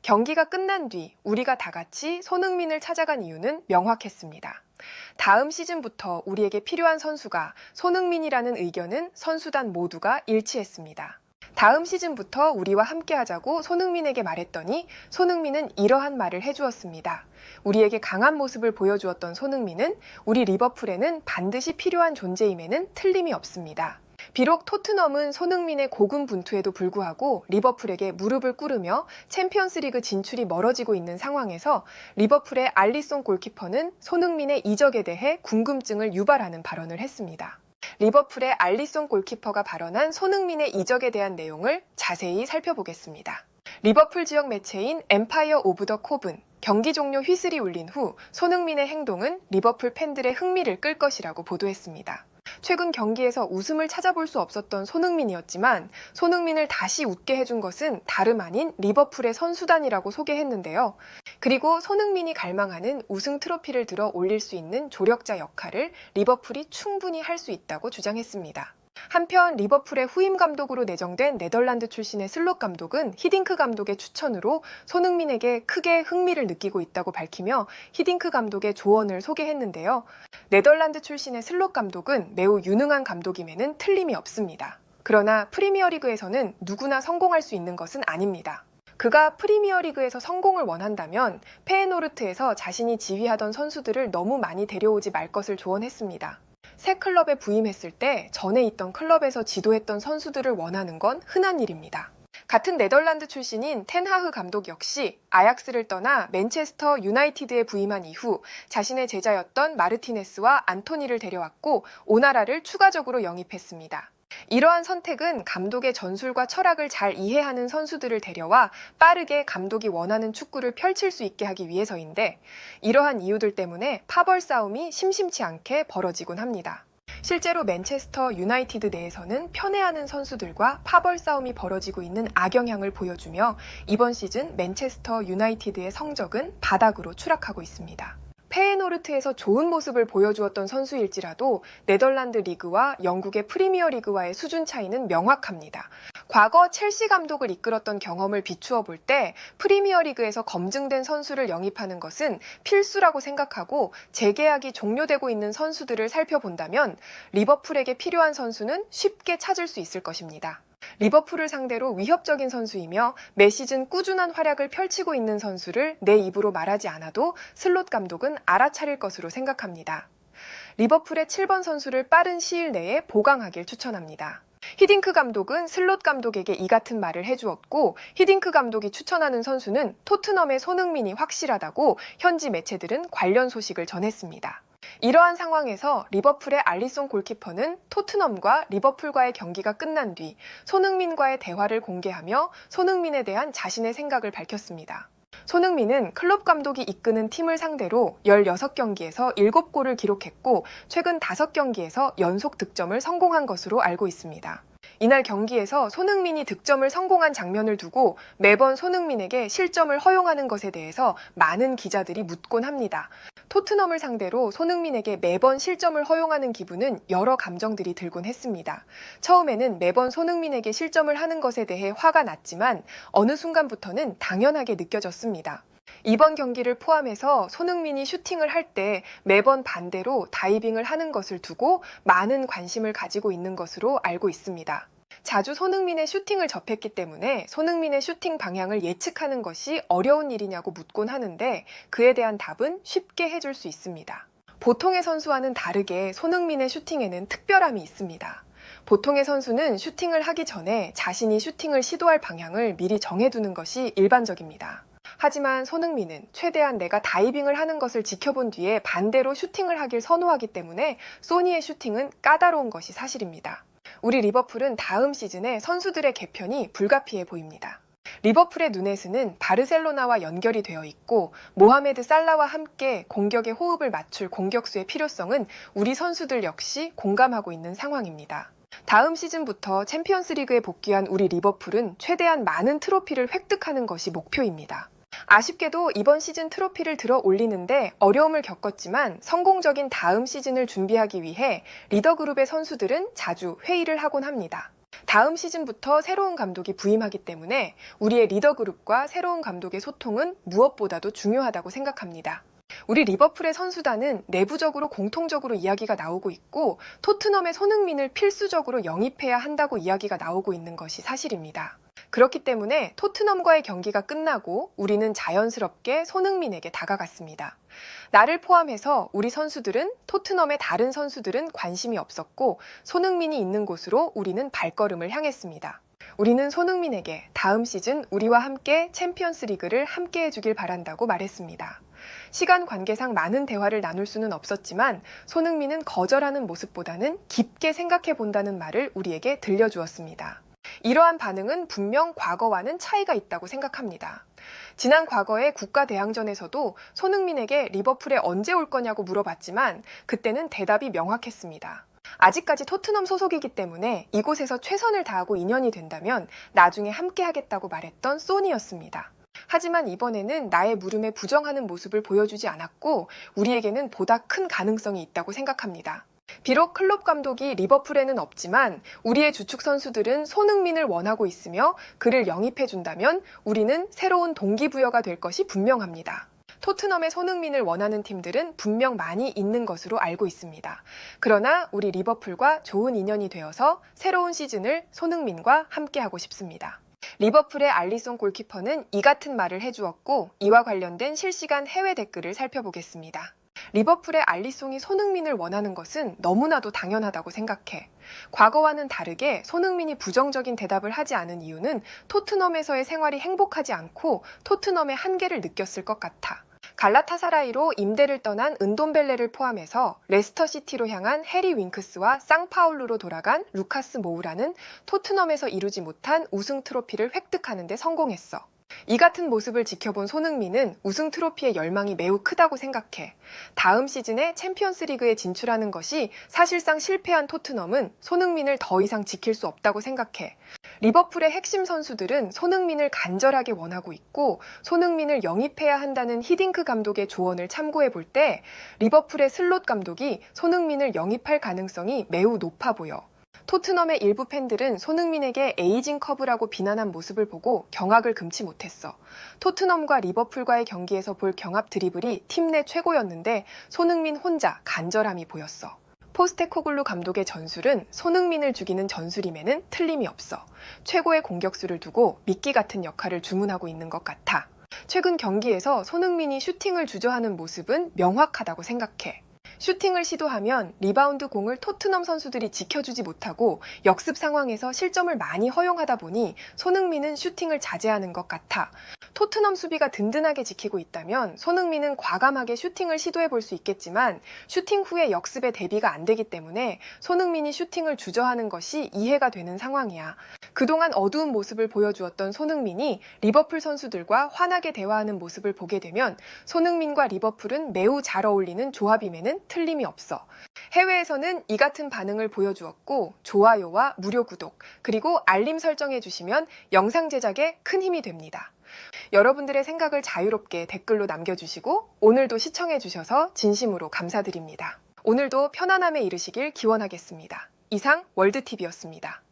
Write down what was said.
경기가 끝난 뒤 우리가 다 같이 손흥민을 찾아간 이유는 명확했습니다. 다음 시즌부터 우리에게 필요한 선수가 손흥민이라는 의견은 선수단 모두가 일치했습니다. 다음 시즌부터 우리와 함께 하자고 손흥민에게 말했더니 손흥민은 이러한 말을 해주었습니다. 우리에게 강한 모습을 보여주었던 손흥민은 우리 리버풀에는 반드시 필요한 존재임에는 틀림이 없습니다. 비록 토트넘은 손흥민의 고군분투에도 불구하고 리버풀에게 무릎을 꿇으며 챔피언스리그 진출이 멀어지고 있는 상황에서 리버풀의 알리송 골키퍼는 손흥민의 이적에 대해 궁금증을 유발하는 발언을 했습니다. 리버풀의 알리송 골키퍼가 발언한 손흥민의 이적에 대한 내용을 자세히 살펴보겠습니다. 리버풀 지역 매체인 엠파이어 오브 더 콥은 경기 종료 휘슬이 울린 후 손흥민의 행동은 리버풀 팬들의 흥미를 끌 것이라고 보도했습니다. 최근 경기에서 웃음을 찾아볼 수 없었던 손흥민이었지만 손흥민을 다시 웃게 해준 것은 다름 아닌 리버풀의 선수단이라고 소개했는데요. 그리고 손흥민이 갈망하는 우승 트로피를 들어 올릴 수 있는 조력자 역할을 리버풀이 충분히 할 수 있다고 주장했습니다. 한편 리버풀의 후임 감독으로 내정된 네덜란드 출신의 슬롯 감독은 히딩크 감독의 추천으로 손흥민에게 크게 흥미를 느끼고 있다고 밝히며 히딩크 감독의 조언을 소개했는데요. 네덜란드 출신의 슬롯 감독은 매우 유능한 감독임에는 틀림이 없습니다. 그러나 프리미어리그에서는 누구나 성공할 수 있는 것은 아닙니다. 그가 프리미어리그에서 성공을 원한다면 페에노르트에서 자신이 지휘하던 선수들을 너무 많이 데려오지 말 것을 조언했습니다. 새 클럽에 부임했을 때 전에 있던 클럽에서 지도했던 선수들을 원하는 건 흔한 일입니다. 같은 네덜란드 출신인 텐하흐 감독 역시 아약스를 떠나 맨체스터 유나이티드에 부임한 이후 자신의 제자였던 마르티네스와 안토니를 데려왔고 오나라를 추가적으로 영입했습니다. 이러한 선택은 감독의 전술과 철학을 잘 이해하는 선수들을 데려와 빠르게 감독이 원하는 축구를 펼칠 수 있게 하기 위해서인데 이러한 이유들 때문에 파벌 싸움이 심심치 않게 벌어지곤 합니다. 실제로 맨체스터 유나이티드 내에서는 편애하는 선수들과 파벌 싸움이 벌어지고 있는 악영향을 보여주며 이번 시즌 맨체스터 유나이티드의 성적은 바닥으로 추락하고 있습니다. 페에노르트에서 좋은 모습을 보여주었던 선수일지라도 네덜란드 리그와 영국의 프리미어 리그와의 수준 차이는 명확합니다. 과거 첼시 감독을 이끌었던 경험을 비추어 볼 때 프리미어 리그에서 검증된 선수를 영입하는 것은 필수라고 생각하고 재계약이 종료되고 있는 선수들을 살펴본다면 리버풀에게 필요한 선수는 쉽게 찾을 수 있을 것입니다. 리버풀을 상대로 위협적인 선수이며 매 시즌 꾸준한 활약을 펼치고 있는 선수를 내 입으로 말하지 않아도 슬롯 감독은 알아차릴 것으로 생각합니다. 리버풀의 7번 선수를 빠른 시일 내에 보강하길 추천합니다. 히딩크 감독은 슬롯 감독에게 이 같은 말을 해주었고 히딩크 감독이 추천하는 선수는 토트넘의 손흥민이 확실하다고 현지 매체들은 관련 소식을 전했습니다. 이러한 상황에서 리버풀의 알리송 골키퍼는 토트넘과 리버풀과의 경기가 끝난 뒤 손흥민과의 대화를 공개하며 손흥민에 대한 자신의 생각을 밝혔습니다. 손흥민은 클롭 감독이 이끄는 팀을 상대로 16경기에서 7골을 기록했고 최근 5경기에서 연속 득점을 성공한 것으로 알고 있습니다. 이날 경기에서 손흥민이 득점을 성공한 장면을 두고 매번 손흥민에게 실점을 허용하는 것에 대해서 많은 기자들이 묻곤 합니다. 토트넘을 상대로 손흥민에게 매번 실점을 허용하는 기분은 여러 감정들이 들곤 했습니다. 처음에는 매번 손흥민에게 실점을 하는 것에 대해 화가 났지만 어느 순간부터는 당연하게 느껴졌습니다. 이번 경기를 포함해서 손흥민이 슈팅을 할 때 매번 반대로 다이빙을 하는 것을 두고 많은 관심을 가지고 있는 것으로 알고 있습니다. 자주 손흥민의 슈팅을 접했기 때문에 손흥민의 슈팅 방향을 예측하는 것이 어려운 일이냐고 묻곤 하는데 그에 대한 답은 쉽게 해줄 수 있습니다. 보통의 선수와는 다르게 손흥민의 슈팅에는 특별함이 있습니다. 보통의 선수는 슈팅을 하기 전에 자신이 슈팅을 시도할 방향을 미리 정해두는 것이 일반적입니다. 하지만 손흥민은 최대한 내가 다이빙을 하는 것을 지켜본 뒤에 반대로 슈팅을 하길 선호하기 때문에 소니의 슈팅은 까다로운 것이 사실입니다. 우리 리버풀은 다음 시즌에 선수들의 개편이 불가피해 보입니다. 리버풀의 누네스는 바르셀로나와 연결이 되어 있고 모하메드 살라와 함께 공격의 호흡을 맞출 공격수의 필요성은 우리 선수들 역시 공감하고 있는 상황입니다. 다음 시즌부터 챔피언스리그에 복귀한 우리 리버풀은 최대한 많은 트로피를 획득하는 것이 목표입니다. 아쉽게도 이번 시즌 트로피를 들어 올리는데 어려움을 겪었지만 성공적인 다음 시즌을 준비하기 위해 리더 그룹의 선수들은 자주 회의를 하곤 합니다. 다음 시즌부터 새로운 감독이 부임하기 때문에 우리의 리더 그룹과 새로운 감독의 소통은 무엇보다도 중요하다고 생각합니다. 우리 리버풀의 선수단은 내부적으로 공통적으로 이야기가 나오고 있고 토트넘의 손흥민을 필수적으로 영입해야 한다고 이야기가 나오고 있는 것이 사실입니다. 그렇기 때문에 토트넘과의 경기가 끝나고 우리는 자연스럽게 손흥민에게 다가갔습니다. 나를 포함해서 우리 선수들은 토트넘의 다른 선수들은 관심이 없었고 손흥민이 있는 곳으로 우리는 발걸음을 향했습니다. 우리는 손흥민에게 다음 시즌 우리와 함께 챔피언스 리그를 함께 해주길 바란다고 말했습니다. 시간 관계상 많은 대화를 나눌 수는 없었지만 손흥민은 거절하는 모습보다는 깊게 생각해 본다는 말을 우리에게 들려주었습니다. 이러한 반응은 분명 과거와는 차이가 있다고 생각합니다. 지난 과거의 국가대항전에서도 손흥민에게 리버풀에 언제 올 거냐고 물어봤지만 그때는 대답이 명확했습니다. 아직까지 토트넘 소속이기 때문에 이곳에서 최선을 다하고 인연이 된다면 나중에 함께 하겠다고 말했던 소니였습니다. 하지만 이번에는 나의 물음에 부정하는 모습을 보여주지 않았고 우리에게는 보다 큰 가능성이 있다고 생각합니다. 비록 클롭 감독이 리버풀에는 없지만 우리의 주축 선수들은 손흥민을 원하고 있으며 그를 영입해준다면 우리는 새로운 동기부여가 될 것이 분명합니다. 토트넘의 손흥민을 원하는 팀들은 분명 많이 있는 것으로 알고 있습니다. 그러나 우리 리버풀과 좋은 인연이 되어서 새로운 시즌을 손흥민과 함께하고 싶습니다. 리버풀의 알리송 골키퍼는 이 같은 말을 해주었고 이와 관련된 실시간 해외 댓글을 살펴보겠습니다. 리버풀의 알리송이 손흥민을 원하는 것은 너무나도 당연하다고 생각해. 과거와는 다르게 손흥민이 부정적인 대답을 하지 않은 이유는 토트넘에서의 생활이 행복하지 않고 토트넘의 한계를 느꼈을 것 같아. 갈라타사라이로 임대를 떠난 은돔벨레를 포함해서 레스터시티로 향한 해리 윙크스와 쌍파울루로 돌아간 루카스 모우라는 토트넘에서 이루지 못한 우승 트로피를 획득하는 데 성공했어. 이 같은 모습을 지켜본 손흥민은 우승 트로피의 열망이 매우 크다고 생각해. 다음 시즌에 챔피언스 리그에 진출하는 것이 사실상 실패한 토트넘은 손흥민을 더 이상 지킬 수 없다고 생각해. 리버풀의 핵심 선수들은 손흥민을 간절하게 원하고 있고 손흥민을 영입해야 한다는 히딩크 감독의 조언을 참고해 볼 때 리버풀의 슬롯 감독이 손흥민을 영입할 가능성이 매우 높아 보여. 토트넘의 일부 팬들은 손흥민에게 에이징 커브라고 비난한 모습을 보고 경악을 금치 못했어. 토트넘과 리버풀과의 경기에서 볼 경합 드리블이 팀 내 최고였는데 손흥민 혼자 간절함이 보였어. 포스테코글루 감독의 전술은 손흥민을 죽이는 전술임에는 틀림이 없어. 최고의 공격수를 두고 미끼 같은 역할을 주문하고 있는 것 같아. 최근 경기에서 손흥민이 슈팅을 주저하는 모습은 명확하다고 생각해. 슈팅을 시도하면 리바운드 공을 토트넘 선수들이 지켜주지 못하고 역습 상황에서 실점을 많이 허용하다 보니 손흥민은 슈팅을 자제하는 것 같아. 토트넘 수비가 든든하게 지키고 있다면 손흥민은 과감하게 슈팅을 시도해 볼 수 있겠지만 슈팅 후에 역습에 대비가 안 되기 때문에 손흥민이 슈팅을 주저하는 것이 이해가 되는 상황이야. 그동안 어두운 모습을 보여주었던 손흥민이 리버풀 선수들과 환하게 대화하는 모습을 보게 되면 손흥민과 리버풀은 매우 잘 어울리는 조합임에는 틀림이 없어. 해외에서는 이 같은 반응을 보여주었고 좋아요와 무료 구독 그리고 알림 설정해 주시면 영상 제작에 큰 힘이 됩니다. 여러분들의 생각을 자유롭게 댓글로 남겨주시고 오늘도 시청해 주셔서 진심으로 감사드립니다. 오늘도 편안함에 이르시길 기원하겠습니다. 이상 월드TV였습니다.